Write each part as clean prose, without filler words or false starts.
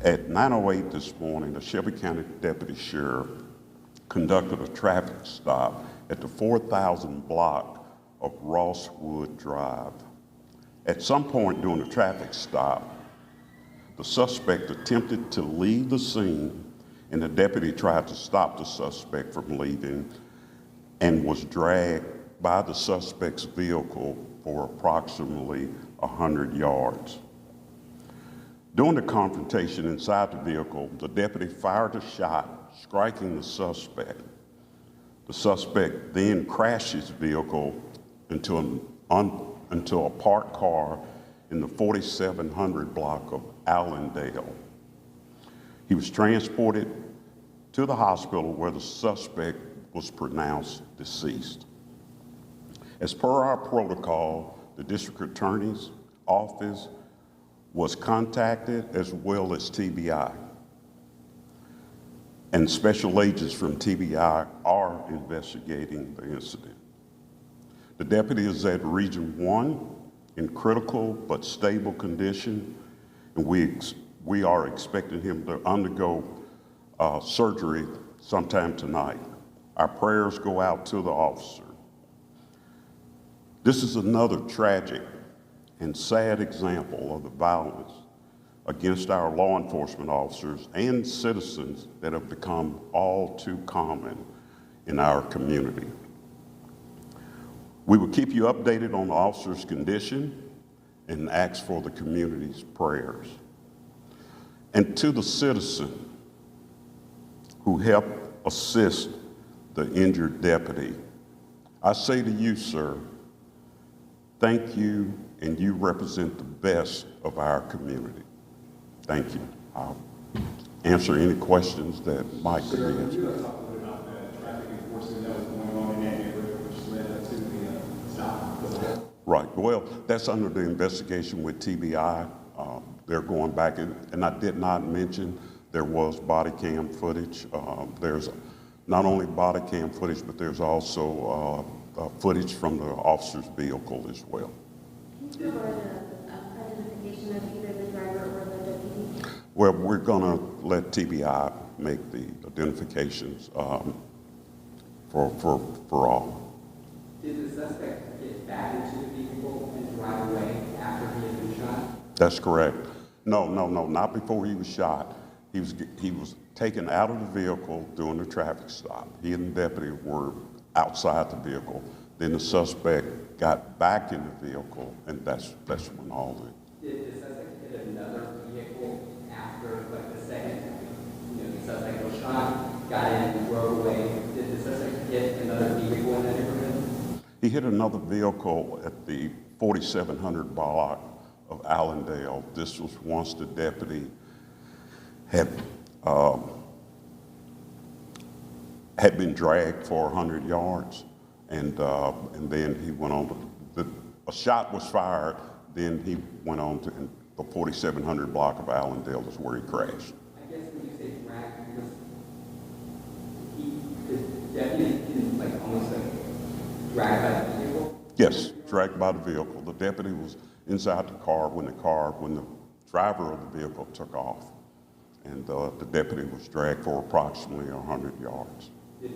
At 9:08 this morning, the Shelby County Deputy Sheriff conducted a traffic stop at the 4,000 block of Rosswood Drive. At some point during the traffic stop, the suspect attempted to leave the scene, and the deputy tried to stop the suspect from leaving and was dragged by the suspect's vehicle for approximately 100 yards. During the confrontation inside the vehicle, the deputy fired a shot, striking the suspect. The suspect then crashed his vehicle into a parked car in the 4700 block of Allendale. He was transported to the hospital where the suspect was pronounced deceased. As per our protocol, the district attorney's office was contacted, as well as TBI. And special agents from TBI are investigating the incident. The deputy is at Region 1 in critical but stable condition, and we are expecting him to undergo surgery sometime tonight. Our prayers go out to the officer. This is another tragic and sad example of the violence against our law enforcement officers and citizens that have become all too common in our community. We will keep you updated on the officer's condition and ask for the community's prayers. And to the citizen who helped assist the injured deputy, I say to you, sir, thank you, and you represent the best of our community. Thank you. I'll answer any questions that might be answered. You talk a little bit about the traffic enforcement that was going on in that neighborhood, which led up to the stop. Right. Well, that's under the investigation with TBI. They're going back, and I did not mention there was body cam footage. There's not only body cam footage, but there's also footage from the officer's vehicle as well. Can you provide an identification of either the driver or the deputy? Well, we're going to let TBI make the identifications for all. Did the suspect get back into the vehicle and drive away after he had been shot? That's correct. No, not before he was shot. He was taken out of the vehicle during the traffic stop. He and the deputy were outside the vehicle. Then the suspect got back in the vehicle, and that's when all the... Did the suspect hit another vehicle after, like, the second, the suspect was shot, got in and drove away? Did the suspect hit another vehicle in that neighborhood? He hit another vehicle at the 4700 block of Allendale. This was once the deputy had been dragged for 100 yards, and then he went on a shot was fired, then he went on to the 4700 block of Allendale is where he crashed. I guess when you say drag, because the deputy like almost like dragged by the vehicle? Yes, dragged by the vehicle. The deputy was inside the car when the driver of the vehicle took off, and the deputy was dragged for approximately 100 yards. Is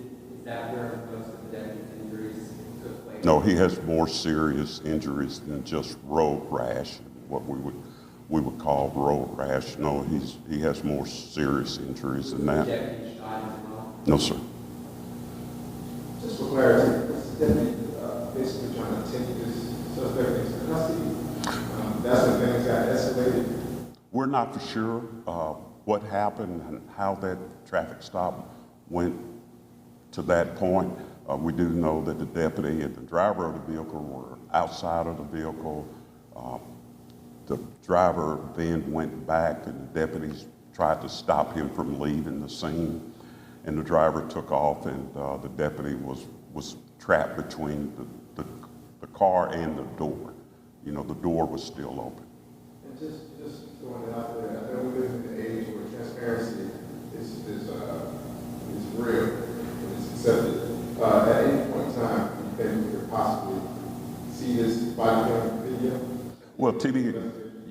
that where most of the deputy's injuries took place? No, he has more serious injuries than just road rash, what we would call road rash. No, he has more serious injuries than that. The deputy shot as well? No, sir. Just for clarity, was the deputy basically trying to take this suspect into custody? That's when things got escalated. We're not for sure what happened and how that traffic stop went to that point. We do know that the deputy and the driver of the vehicle were outside of the vehicle. The driver then went back, and the deputies tried to stop him from leaving the scene, and the driver took off, and the deputy was trapped between the car and the door. The door was still open. And just throwing it out there, I know we live in an age where transparency is real and it's accepted. At any point in time, you think we could possibly see this body cam video? Well, TB,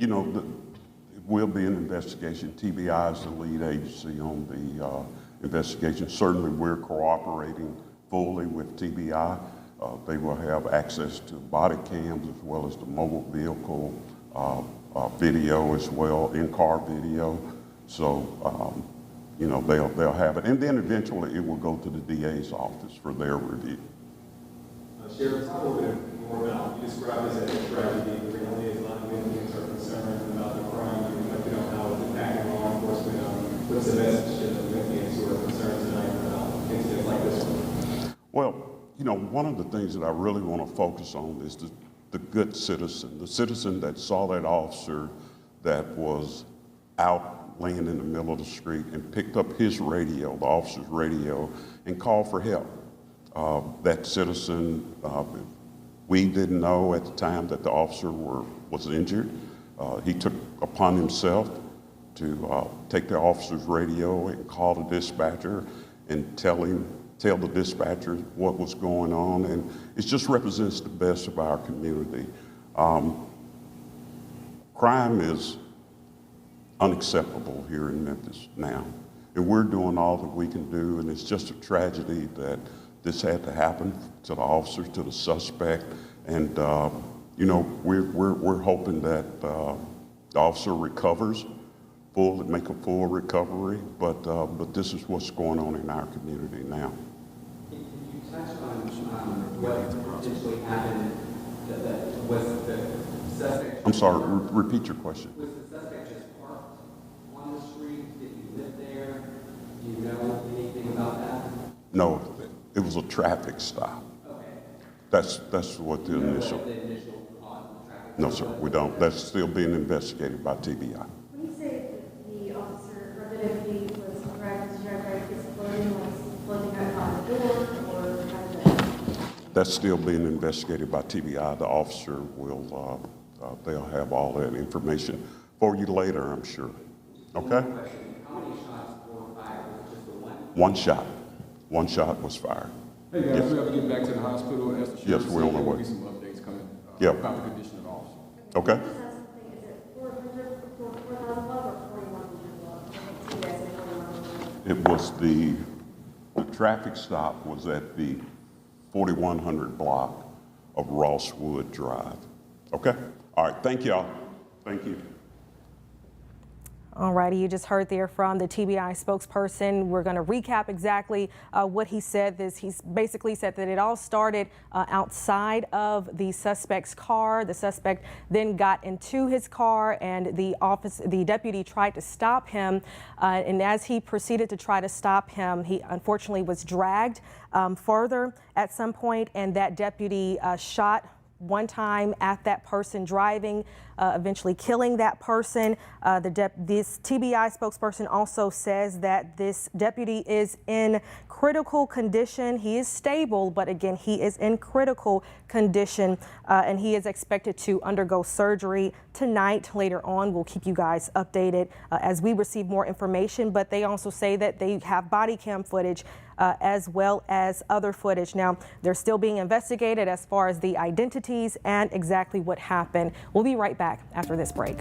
will be an investigation. TBI is the lead agency on the investigation. Certainly, we're cooperating fully with TBI. They will have access to body cams as well as the mobile vehicle video as well, in-car video. So, you know, they'll have it. And then eventually it will go to the DA's office for their review. Sheriff, talk a little bit more about, you described this as a tragedy. The reality is a lot of Memphians are concerned about the crime. You reflected on how it's impacting law enforcement. What's the message to the Memphians who are concerned tonight about incidents like this one? Well, you know, one of the things that I really want to focus on is the good citizen, the citizen that saw that officer that was out laying in the middle of the street and picked up his radio, the officer's radio, and called for help. That citizen, we didn't know at the time that the officer was injured. He took upon himself to take the officer's radio and call the dispatcher and tell the dispatcher what was going on, and it just represents the best of our community. Crime is unacceptable here in Memphis now, and we're doing all that we can do, and it's just a tragedy that this had to happen to the officer, to the suspect, and you know, we're hoping that the officer recovers, make a full recovery, but this is what's going on in our community now. Can you touch on what potentially happened? Was the suspect? I'm sorry. Repeat your question. Was the suspect just parked on the street? Did he live there? Do you know anything about that? No, it was a traffic stop. Okay. That's what the initial. The initial traffic. No, sir, we don't. That's still being investigated by TBI. When you say that the officer or the deputy was dragged to drive, is floating out the door, or how did that? That's still being investigated by TBI. The officer will, they'll have all that information for you later, I'm sure. Okay? How many shots were fired? Was it just the one? One shot. One shot was fired. Hey guys, Yes. we have to get back to the hospital. As the Yes, sheriff we're on said, our there will way. be some updates coming Yep. about the condition of the officer. Okay? Just ask something, is it 4,000 block or 4,100 block? I think TBI said 4,100. It was the traffic stop was at the 4100 block of Rosswood Drive. Okay? All right. Thank y'all. Thank you. All righty, you just heard there from the TBI spokesperson. We're going to recap exactly what he said. He's basically said that it all started outside of the suspect's car. The suspect then got into his car, and the deputy tried to stop him. And as he proceeded to try to stop him, he unfortunately was dragged further at some point, and that deputy shot one time at that person driving, eventually killing that person. This TBI spokesperson also says that this deputy is in critical condition. He is stable, but again, he is in critical condition, and he is expected to undergo surgery tonight. Later on, we'll keep you guys updated as we receive more information, but they also say that they have body cam footage as well as other footage. Now, they're still being investigated as far as the identities and exactly what happened. We'll be right back after this break.